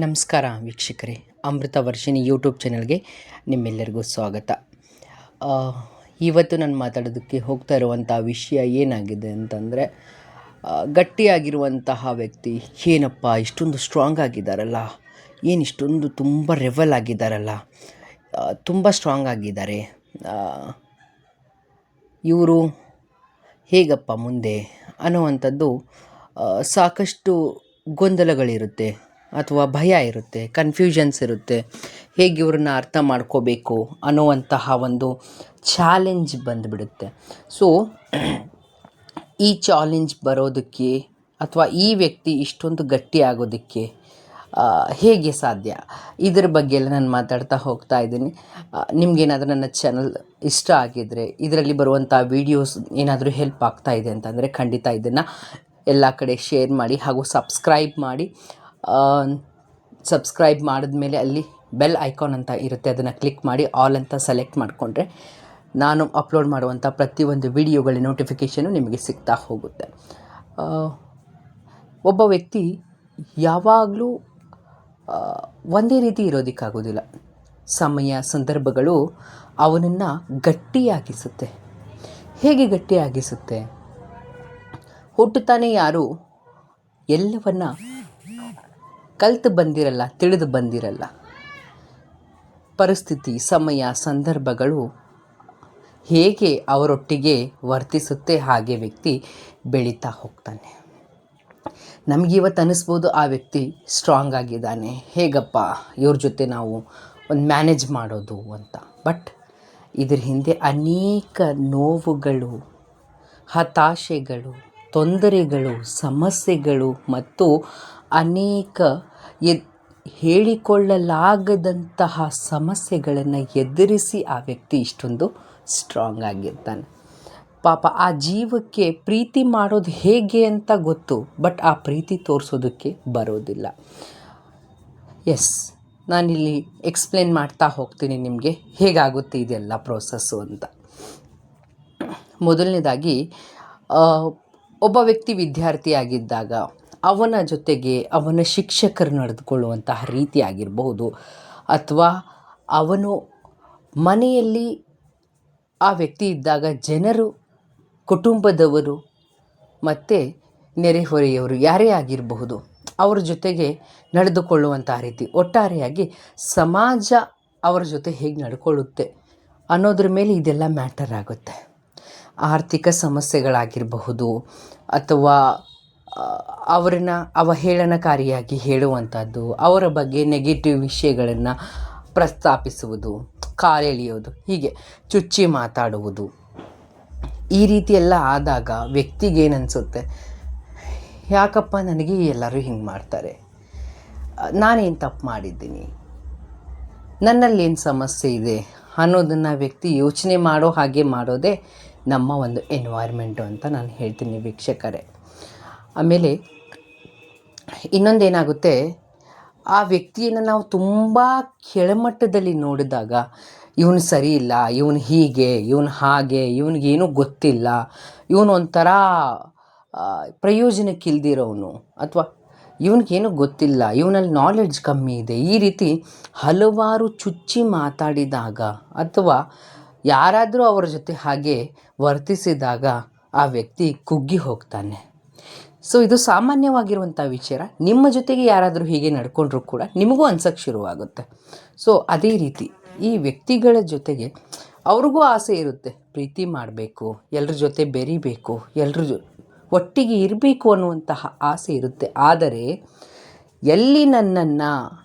ನಮಸ್ಕಾರ ವೀಕ್ಷಕರೇ, ಅಮೃತ ವರ್ಷಿಣಿ ಯೂಟ್ಯೂಬ್ ಚಾನಲ್ಗೆ ನಿಮ್ಮೆಲ್ಲರಿಗೂ ಸ್ವಾಗತ. ಇವತ್ತು ನಾನು ಮಾತಾಡೋದಕ್ಕೆ ಹೋಗ್ತಾ ಇರುವಂಥ ವಿಷಯ ಏನಾಗಿದೆ ಅಂತಂದರೆ, ಗಟ್ಟಿಯಾಗಿರುವಂತಹ ವ್ಯಕ್ತಿ ಏನಪ್ಪ ಇಷ್ಟೊಂದು ಸ್ಟ್ರಾಂಗ್ ಆಗಿದ್ದಾರಲ್ಲ, ಇಷ್ಟೊಂದು ತುಂಬ ರೆವೆಲ್ ಆಗಿದ್ದಾರಲ್ಲ, ತುಂಬ ಸ್ಟ್ರಾಂಗ್ ಆಗಿದ್ದಾರೆ, ಇವರು ಹೇಗಪ್ಪ ಮುಂದೆ ಅನ್ನುವಂಥದ್ದು ಸಾಕಷ್ಟು ಗೊಂದಲಗಳಿರುತ್ತೆ, ಅಥವಾ ಭಯ ಇರುತ್ತೆ, ಕನ್ಫ್ಯೂಷನ್ಸ್ ಇರುತ್ತೆ. ಹೇಗೆ ಇವ್ರನ್ನ ಅರ್ಥ ಮಾಡ್ಕೋಬೇಕು ಅನ್ನುವಂತಹ ಒಂದು ಚಾಲೆಂಜ್ ಬಂದುಬಿಡುತ್ತೆ. ಸೊ ಈ ಚಾಲೆಂಜ್ ಬರೋದಕ್ಕೆ ಅಥವಾ ಈ ವ್ಯಕ್ತಿ ಇಷ್ಟೊಂದು ಗಟ್ಟಿ ಆಗೋದಕ್ಕೆ ಹೇಗೆ ಸಾಧ್ಯ, ಇದರ ಬಗ್ಗೆ ಎಲ್ಲ ನಾನು ಮಾತಾಡ್ತಾ ಹೋಗ್ತಾ ಇದ್ದೀನಿ. ನಿಮಗೇನಾದರೂ ನನ್ನ ಚಾನಲ್ ಇಷ್ಟ ಆಗಿದ್ದರೆ, ಇದರಲ್ಲಿ ಬರುವಂಥ ವೀಡಿಯೋಸ್ ಏನಾದರೂ ಹೆಲ್ಪ್ ಆಗ್ತಾ ಇದೆ ಅಂತಂದರೆ ಖಂಡಿತ ಇದನ್ನು ಎಲ್ಲ ಕಡೆ ಶೇರ್ ಮಾಡಿ ಹಾಗೂ ಸಬ್ಸ್ಕ್ರೈಬ್ ಮಾಡಿ. ಸಬ್ಸ್ಕ್ರೈಬ್ ಮಾಡಿದ್ಮೇಲೆ ಅಲ್ಲಿ ಬೆಲ್ ಐಕಾನ್ ಅಂತ ಇರುತ್ತೆ, ಅದನ್ನು ಕ್ಲಿಕ್ ಮಾಡಿ ಆಲ್ ಅಂತ ಸೆಲೆಕ್ಟ್ ಮಾಡಿಕೊಂಡ್ರೆ ನಾನು ಅಪ್ಲೋಡ್ ಮಾಡುವಂಥ ಪ್ರತಿಯೊಂದು ವಿಡಿಯೋಗಳ ನೋಟಿಫಿಕೇಷನು ನಿಮಗೆ ಸಿಗ್ತಾ ಹೋಗುತ್ತೆ. ಒಬ್ಬ ವ್ಯಕ್ತಿ ಯಾವಾಗಲೂ ಒಂದೇ ರೀತಿ ಇರೋದಕ್ಕಾಗೋದಿಲ್ಲ. ಸಮಯ ಸಂದರ್ಭಗಳು ಅವನನ್ನು ಗಟ್ಟಿಯಾಗಿಸುತ್ತೆ. ಹೇಗೆ ಗಟ್ಟಿಯಾಗಿಸುತ್ತೆ? ಹುಟ್ಟುತ್ತಾನೆ ಯಾರು ಎಲ್ಲವನ್ನ ಕಲ್ತು ಬಂದಿರಲ್ಲ, ತಿಳಿದು ಬಂದಿರಲ್ಲ. ಪರಿಸ್ಥಿತಿ, ಸಮಯ, ಸಂದರ್ಭಗಳು ಹೇಗೆ ಅವರೊಟ್ಟಿಗೆ ವರ್ತಿಸುತ್ತೆ, ಹಾಗೆ ವ್ಯಕ್ತಿ ಬೆಳೀತಾ ಹೋಗ್ತಾನೆ. ನಮಗಿವತ್ತು ಅನ್ನಿಸ್ಬೋದು ಆ ವ್ಯಕ್ತಿ ಸ್ಟ್ರಾಂಗ್ ಆಗಿದ್ದಾನೆ, ಹೇಗಪ್ಪ ಇವ್ರ ಜೊತೆ ನಾವು ಒಂದು ಮ್ಯಾನೇಜ್ ಮಾಡೋದು ಅಂತ. ಬಟ್ ಇದ್ರ ಹಿಂದೆ ಅನೇಕ ನೋವುಗಳು, ಹತಾಶೆಗಳು, ತೊಂದರೆಗಳು, ಸಮಸ್ಯೆಗಳು ಮತ್ತು ಅನೇಕ ಹೇಳಿಕೊಳ್ಳಲಾಗದಂತಹ ಸಮಸ್ಯೆಗಳನ್ನು ಎದುರಿಸಿ ಆ ವ್ಯಕ್ತಿ ಇಷ್ಟೊಂದು ಸ್ಟ್ರಾಂಗ್ ಆಗಿರ್ತಾನೆ. ಪಾಪ ಆ ಜೀವಕ್ಕೆ ಪ್ರೀತಿ ಮಾಡೋದು ಹೇಗೆ ಅಂತ ಗೊತ್ತು, ಬಟ್ ಆ ಪ್ರೀತಿ ತೋರಿಸೋದಕ್ಕೆ ಬರೋದಿಲ್ಲ. ನಾನಿಲ್ಲಿ ಎಕ್ಸ್ಪ್ಲೇನ್ ಮಾಡ್ತಾ ಹೋಗ್ತೀನಿ ನಿಮಗೆ ಹೇಗಾಗುತ್ತೆ ಇದೆಲ್ಲ ಪ್ರೋಸೆಸ್ಸು ಅಂತ. ಮೊದಲನೇದಾಗಿ, ಒಬ್ಬ ವ್ಯಕ್ತಿ ವಿದ್ಯಾರ್ಥಿಯಾಗಿದ್ದಾಗ ಅವನ ಜೊತೆಗೆ ಅವನ ಶಿಕ್ಷಕರು ನಡೆದುಕೊಳ್ಳುವಂತಹ ರೀತಿ ಆಗಿರಬಹುದು, ಅಥವಾ ಅವನು ಮನೆಯಲ್ಲಿ ಆ ವ್ಯಕ್ತಿ ಇದ್ದಾಗ ಜನರು, ಕುಟುಂಬದವರು ಮತ್ತು ನೆರೆಹೊರೆಯವರು ಯಾರೇ ಆಗಿರಬಹುದು ಅವರ ಜೊತೆಗೆ ನಡೆದುಕೊಳ್ಳುವಂತಹ ರೀತಿ, ಒಟ್ಟಾರೆಯಾಗಿ ಸಮಾಜ ಅವರ ಜೊತೆ ಹೇಗೆ ನಡ್ಕೊಳ್ಳುತ್ತೆ ಅನ್ನೋದ್ರ ಮೇಲೆ ಇದೆಲ್ಲ ಮ್ಯಾಟರ್ ಆಗುತ್ತೆ. ಆರ್ಥಿಕ ಸಮಸ್ಯೆಗಳಾಗಿರಬಹುದು, ಅಥವಾ ಅವರನ್ನ ಅವಹೇಳನಕಾರಿಯಾಗಿ ಹೇಳುವಂಥದ್ದು, ಅವರ ಬಗ್ಗೆ ನೆಗೆಟಿವ್ ವಿಷಯಗಳನ್ನು ಪ್ರಸ್ತಾಪಿಸುವುದು, ಕಾಲೆಳೆಯೋದು, ಹೀಗೆ ಚುಚ್ಚಿ ಮಾತಾಡುವುದು, ಈ ರೀತಿ ಎಲ್ಲ ಆದಾಗ ವ್ಯಕ್ತಿಗೇನನ್ಸುತ್ತೆ, ಯಾಕಪ್ಪ ನನಗೆ ಎಲ್ಲರೂ ಹಿಂಗೆ ಮಾಡ್ತಾರೆ, ನಾನೇನು ತಪ್ಪು ಮಾಡಿದ್ದೀನಿ, ನನ್ನಲ್ಲೇನು ಸಮಸ್ಯೆ ಇದೆ ಅನ್ನೋದನ್ನು ವ್ಯಕ್ತಿ ಯೋಚನೆ ಮಾಡೋ ಹಾಗೆ ಮಾಡೋದೇ ನಮ್ಮ ಒಂದು ಎನ್ವೈರ್ಮೆಂಟು ಅಂತ ನಾನು ಹೇಳ್ತೀನಿ ವೀಕ್ಷಕರೇ. ಆಮೇಲೆ ಇನ್ನೊಂದೇನಾಗುತ್ತೆ, ಆ ವ್ಯಕ್ತಿಯನ್ನು ನಾವು ತುಂಬ ಕೆಳಮಟ್ಟದಲ್ಲಿ ನೋಡಿದಾಗ, ಇವನು ಸರಿ ಇಲ್ಲ, ಇವನು ಹೀಗೆ, ಇವನು ಹಾಗೆ, ಇವನಿಗೇನೂ ಗೊತ್ತಿಲ್ಲ, ಇವನು ಒಂಥರ ಪ್ರಯೋಜನಕ್ಕಿಲ್ದಿರೋನು, ಅಥವಾ ಇವನಿಗೇನು ಗೊತ್ತಿಲ್ಲ, ಇವನಲ್ಲಿ ನಾಲೆಡ್ಜ್ ಕಮ್ಮಿ ಇದೆ, ಈ ರೀತಿ ಹಲವಾರು ಚುಚ್ಚಿ ಮಾತಾಡಿದಾಗ ಅಥವಾ ಯಾರಾದರೂ ಅವರ ಜೊತೆ ಹಾಗೆ ವರ್ತಿಸಿದಾಗ ಆ ವ್ಯಕ್ತಿ ಕುಗ್ಗಿ ಹೋಗ್ತಾನೆ. ಸೊ ಇದು ಸಾಮಾನ್ಯವಾಗಿರುವಂಥ ವಿಚಾರ. ನಿಮ್ಮ ಜೊತೆಗೆ ಯಾರಾದರೂ ಹೀಗೆ ನಡ್ಕೊಂಡ್ರೂ ಕೂಡ ನಿಮಗೂ ಅನ್ಸೋಕ್ಕೆ ಶುರುವಾಗುತ್ತೆ. ಸೊ ಅದೇ ರೀತಿ ಈ ವ್ಯಕ್ತಿಗಳ ಜೊತೆಗೆ ಅವ್ರಿಗೂ ಆಸೆ ಇರುತ್ತೆ, ಪ್ರೀತಿ ಮಾಡಬೇಕು, ಎಲ್ಲರ ಜೊತೆ ಬೆರಿಬೇಕು, ಒಟ್ಟಿಗೆ ಇರಬೇಕು ಅನ್ನುವಂತಹ ಆಸೆ ಇರುತ್ತೆ. ಆದರೆ ಎಲ್ಲಿ ನನ್ನನ್ನು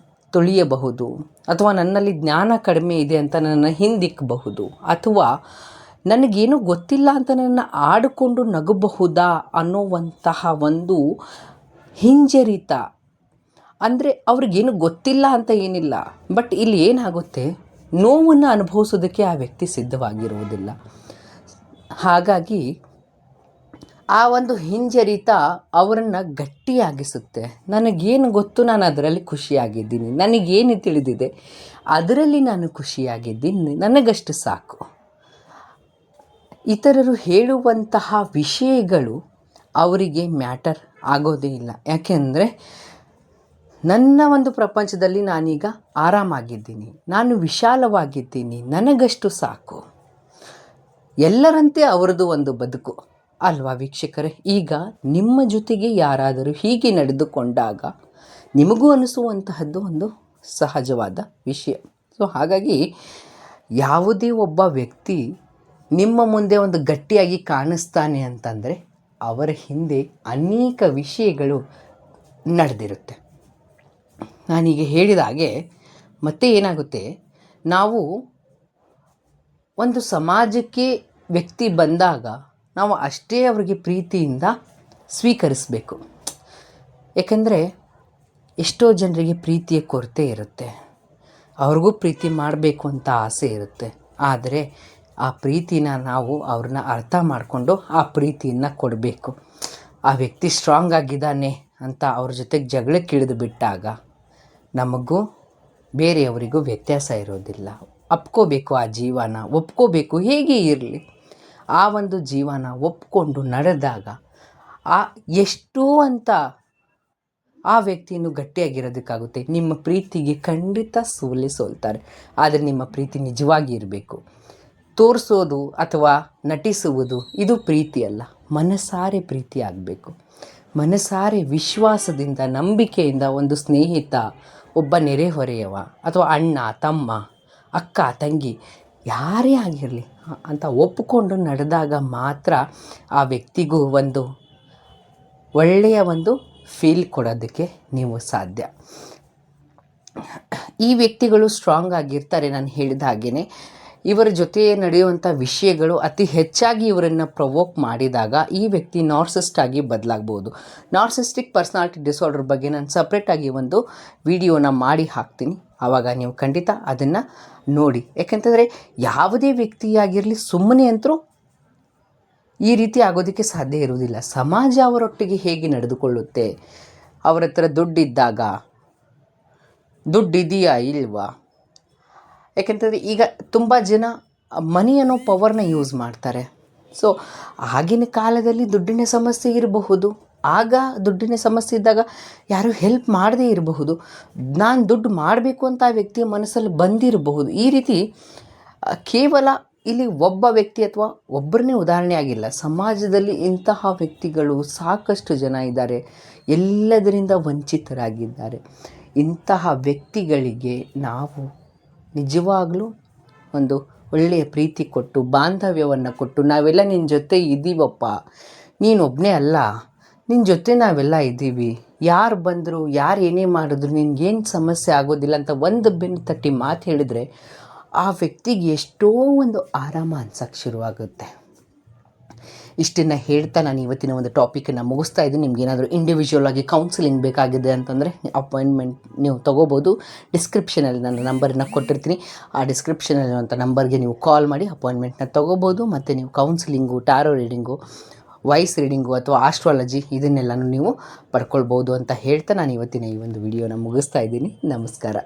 ತುಳಿಯಬಹುದು, ಅಥವಾ ನನ್ನಲ್ಲಿ ಜ್ಞಾನ ಕಡಿಮೆ ಇದೆ ಅಂತ ನನ್ನನ್ನು ಹಿಂದಿಕ್ಕಬಹುದು, ಅಥವಾ ನನಗೇನು ಗೊತ್ತಿಲ್ಲ ಅಂತ ನನ್ನ ಆಡಿಕೊಂಡು ನಗಬಹುದಾ ಅನ್ನೋವಂತಹ ಒಂದು ಹಿಂಜರಿತ. ಅಂದರೆ ಅವ್ರಿಗೇನು ಗೊತ್ತಿಲ್ಲ ಅಂತ ಏನಿಲ್ಲ, ಬಟ್ ಇಲ್ಲಿ ಏನಾಗುತ್ತೆ, ನೋವನ್ನು ಅನುಭವಿಸೋದಕ್ಕೆ ಆ ವ್ಯಕ್ತಿ ಸಿದ್ಧವಾಗಿರುವುದಿಲ್ಲ. ಹಾಗಾಗಿ ಆ ಒಂದು ಹಿಂಜರಿತ ಅವರನ್ನು ಗಟ್ಟಿಯಾಗಿಸುತ್ತೆ. ನನಗೇನು ಗೊತ್ತು, ನಾನು ಅದರಲ್ಲಿ ಖುಷಿಯಾಗಿದ್ದೀನಿ, ನನಗೇನು ತಿಳಿದಿದೆ ಅದರಲ್ಲಿ ನಾನು ಖುಷಿಯಾಗಿದ್ದೀನಿ, ನನಗಷ್ಟು ಸಾಕು. ಇತರರು ಹೇಳುವಂತಹ ವಿಷಯಗಳು ಅವರಿಗೆ ಮ್ಯಾಟರ್ ಆಗೋದೇ ಇಲ್ಲ. ಯಾಕೆಂದರೆ ನನ್ನ ಒಂದು ಪ್ರಪಂಚದಲ್ಲಿ ನಾನೀಗ ಆರಾಮಾಗಿದ್ದೀನಿ, ನಾನು ವಿಶಾಲವಾಗಿದ್ದೀನಿ, ನನಗಷ್ಟು ಸಾಕು, ಎಲ್ಲರಂತೆ ಅವರದು ಒಂದು ಬದುಕು ಅಲ್ವಾ ವೀಕ್ಷಕರೇ? ಈಗ ನಿಮ್ಮ ಜೊತೆಗೆ ಯಾರಾದರೂ ಹೀಗೆ ನಡೆದುಕೊಂಡಾಗ ನಿಮಗೂ ಅನಿಸುವಂತಹದ್ದು ಒಂದು ಸಹಜವಾದ ವಿಷಯ. ಸೊ ಹಾಗಾಗಿ ಯಾವುದೇ ಒಬ್ಬ ವ್ಯಕ್ತಿ ನಿಮ್ಮ ಮುಂದೆ ಒಂದು ಗಟ್ಟಿಯಾಗಿ ಕಾಣಿಸ್ತಾನೆ ಅಂತಂದರೆ ಅವರ ಹಿಂದೆ ಅನೇಕ ವಿಷಯಗಳು ನಡೆದಿರುತ್ತೆ. ನಾನೀಗ ಹೇಳಿದ ಹಾಗೆ ಮತ್ತೆ ಏನಾಗುತ್ತೆ, ನಾವು ಒಂದು ಸಮಾಜಕ್ಕೆ ವ್ಯಕ್ತಿ ಬಂದಾಗ ನಾವು ಅಷ್ಟೇ ಅವರಿಗೆ ಪ್ರೀತಿಯಿಂದ ಸ್ವೀಕರಿಸಬೇಕು. ಏಕೆಂದರೆ ಎಷ್ಟೋ ಜನರಿಗೆ ಪ್ರೀತಿಯ ಕೊರತೆ ಇರುತ್ತೆ, ಅವ್ರಿಗೂ ಪ್ರೀತಿ ಮಾಡಬೇಕು ಅಂತ ಆಸೆ ಇರುತ್ತೆ. ಆದರೆ ಆ ಪ್ರೀತಿನ ನಾವು ಅವ್ರನ್ನ ಅರ್ಥ ಮಾಡಿಕೊಂಡು ಆ ಪ್ರೀತಿಯನ್ನು ಕೊಡಬೇಕು. ಆ ವ್ಯಕ್ತಿ ಸ್ಟ್ರಾಂಗ್ ಆಗಿದ್ದಾನೆ ಅಂತ ಅವ್ರ ಜೊತೆಗೆ ಜಗಳಕ್ಕೆ ಇಳಿದು ಬಿಟ್ಟಾಗ ನಮಗೂ ಬೇರೆಯವರಿಗೂ ವ್ಯತ್ಯಾಸ ಇರೋದಿಲ್ಲ. ಅಪ್ಕೋಬೇಕು, ಆ ಜೀವನ ಒಪ್ಕೋಬೇಕು, ಹೇಗೆ ಇರಲಿ ಆ ಒಂದು ಜೀವನ ಒಪ್ಕೊಂಡು ನಡೆದಾಗ ಎಷ್ಟು ಅಂತ ಆ ವ್ಯಕ್ತಿಯನ್ನು ಗಟ್ಟಿಯಾಗಿರೋದಕ್ಕಾಗುತ್ತೆ. ನಿಮ್ಮ ಪ್ರೀತಿಗೆ ಖಂಡಿತ ಸೋಲ್ತಾರೆ. ಆದರೆ ನಿಮ್ಮ ಪ್ರೀತಿ ನಿಜವಾಗಿ ಇರಬೇಕು. ತೋರಿಸೋದು ಅಥವಾ ನಟಿಸುವುದು ಇದು ಪ್ರೀತಿ ಅಲ್ಲ. ಮನಸಾರೆ ಪ್ರೀತಿ ಆಗಬೇಕು. ಮನಸಾರೆ ವಿಶ್ವಾಸದಿಂದ, ನಂಬಿಕೆಯಿಂದ ಒಂದು ಸ್ನೇಹಿತ, ಒಬ್ಬ ನೆರೆಹೊರೆಯವ ಅಥವಾ ಅಣ್ಣ, ತಮ್ಮ, ಅಕ್ಕ, ತಂಗಿ ಯಾರೇ ಆಗಿರಲಿ ಅಂತ ಒಪ್ಪಿಕೊಂಡು ನಡೆದಾಗ ಮಾತ್ರ ಆ ವ್ಯಕ್ತಿಗೂ ಒಂದು ಒಳ್ಳೆಯ ಒಂದು ಫೀಲ್ ಕೊಡೋದಕ್ಕೆ ನೀವು ಸಾಧ್ಯ. ಈ ವ್ಯಕ್ತಿಗಳು ಸ್ಟ್ರಾಂಗ್ ಆಗಿರ್ತಾರೆ. ನಾನು ಹೇಳಿದ ಹಾಗೆಯೇ ಇವರ ಜೊತೆ ನಡೆಯುವಂಥ ವಿಷಯಗಳು ಅತಿ ಹೆಚ್ಚಾಗಿ ಇವರನ್ನು ಪ್ರವೋಕ್ ಮಾಡಿದಾಗ ಈ ವ್ಯಕ್ತಿ ನಾರ್ಸಿಸ್ಟ್ ಆಗಿ ಬದಲಾಗ್ಬೋದು. ನಾರ್ಸಿಸ್ಟಿಕ್ ಪರ್ಸನಾಲಿಟಿ ಡಿಸಾರ್ಡರ್ ಬಗ್ಗೆ ನಾನು ಸಪ್ರೇಟಾಗಿ ಒಂದು ವಿಡಿಯೋನ ಮಾಡಿ ಹಾಕ್ತೀನಿ. ಆವಾಗ ನೀವು ಖಂಡಿತ ಅದನ್ನು ನೋಡಿ. ಯಾಕೆಂತಂದರೆ ಯಾವುದೇ ವ್ಯಕ್ತಿಯಾಗಿರಲಿ ಸುಮ್ಮನೆ ಅಂತರೂ ಈ ರೀತಿ ಆಗೋದಕ್ಕೆ ಸಾಧ್ಯ ಇರುವುದಿಲ್ಲ. ಸಮಾಜ ಅವರೊಟ್ಟಿಗೆ ಹೇಗೆ ನಡೆದುಕೊಳ್ಳುತ್ತೆ, ಅವರ ಹತ್ರ ದುಡ್ಡಿದ್ದಾಗ ದುಡ್ಡಿದೆಯಾ ಇಲ್ವಾ? ಯಾಕೆಂತಂದರೆ ಈಗ ತುಂಬ ಜನ ಮನಿ ಅನ್ನೋ ಪವರ್ನ ಯೂಸ್ ಮಾಡ್ತಾರೆ. ಸೊ ಆಗಿನ ಕಾಲದಲ್ಲಿ ದುಡ್ಡಿನ ಸಮಸ್ಯೆ ಇರಬಹುದು. ಆಗ ದುಡ್ಡಿನ ಸಮಸ್ಯೆ ಇದ್ದಾಗ ಯಾರೂ ಹೆಲ್ಪ್ ಮಾಡದೇ ಇರಬಹುದು. ನಾನು ದುಡ್ಡು ಮಾಡಬೇಕು ಅಂತ ಆ ವ್ಯಕ್ತಿಯ ಮನಸ್ಸಲ್ಲಿ ಬಂದಿರಬಹುದು. ಈ ರೀತಿ ಕೇವಲ ಇಲ್ಲಿ ಒಬ್ಬ ವ್ಯಕ್ತಿ ಅಥವಾ ಒಬ್ಬರನ್ನೇ ಉದಾಹರಣೆ ಆಗಿಲ್ಲ. ಸಮಾಜದಲ್ಲಿ ಇಂತಹ ವ್ಯಕ್ತಿಗಳು ಸಾಕಷ್ಟು ಜನ ಇದ್ದಾರೆ, ಎಲ್ಲದರಿಂದ ವಂಚಿತರಾಗಿದ್ದಾರೆ. ಇಂತಹ ವ್ಯಕ್ತಿಗಳಿಗೆ ನಾವು ನಿಜವಾಗಲೂ ಒಂದು ಒಳ್ಳೆಯ ಪ್ರೀತಿ ಕೊಟ್ಟು, ಬಾಂಧವ್ಯವನ್ನು ಕೊಟ್ಟು, ನಾವೆಲ್ಲ ನಿನ್ನ ಜೊತೆ ಇದ್ದೀವಪ್ಪ, ನೀನೊಬ್ಬನೇ ಅಲ್ಲ, ನಿನ್ನ ಜೊತೆ ನಾವೆಲ್ಲ ಇದ್ದೀವಿ, ಯಾರು ಬಂದರು ಯಾರು ಏನೇ ಮಾಡಿದ್ರು ನಿನಗೇನು ಸಮಸ್ಯೆ ಆಗೋದಿಲ್ಲ ಅಂತ ಒಂದು ಬೆನ್ನು ತಟ್ಟಿ ಮಾತು ಹೇಳಿದರೆ ಆ ವ್ಯಕ್ತಿಗೆ ಎಷ್ಟೋ ಒಂದು ಆರಾಮ ಅನ್ಸೋಕ್ಕೆ ಶುರುವಾಗುತ್ತೆ. ಇಷ್ಟನ್ನು ಹೇಳ್ತಾ ನಾನು ಇವತ್ತಿನ ಒಂದು ಟಾಪಿಕನ್ನು ಮುಗಿಸ್ತಾ ಇದ್ದೀನಿ. ನಿಮ್ಗೇನಾದರೂ ಇಂಡಿವಿಜುವಲ್ ಆಗಿ ಕೌನ್ಸಿಲಿಂಗ್ ಬೇಕಾಗಿದೆ ಅಂತಂದರೆ ಅಪಾಯಿಂಟ್ಮೆಂಟ್ ನೀವು ತೊಗೋಬೋದು. ಡಿಸ್ಕ್ರಿಪ್ಷನಲ್ಲಿ ನನ್ನ ನಂಬರನ್ನು ಕೊಟ್ಟಿರ್ತೀನಿ. ಆ ಡಿಸ್ಕ್ರಿಪ್ಷನಲ್ಲಿರುವಂಥ ನಂಬರ್ಗೆ ನೀವು ಕಾಲ್ ಮಾಡಿ ಅಪಾಯಿಂಟ್ಮೆಂಟ್ನ ತೊಗೋಬೋದು. ಮತ್ತು ನೀವು ಕೌನ್ಸಿಲಿಂಗು, ಟಾರೋ ರೀಡಿಂಗು, ವಾಯ್ಸ್ ರೀಡಿಂಗು ಅಥವಾ ಆಸ್ಟ್ರಾಲಜಿ ಇದನ್ನೆಲ್ಲನೂ ನೀವು ಪಡ್ಕೊಳ್ಬೋದು ಅಂತ ಹೇಳ್ತಾ ನಾನು ಇವತ್ತಿನ ಈ ಒಂದು ವಿಡಿಯೋನ ಮುಗಿಸ್ತಾ ಇದ್ದೀನಿ. ನಮಸ್ಕಾರ.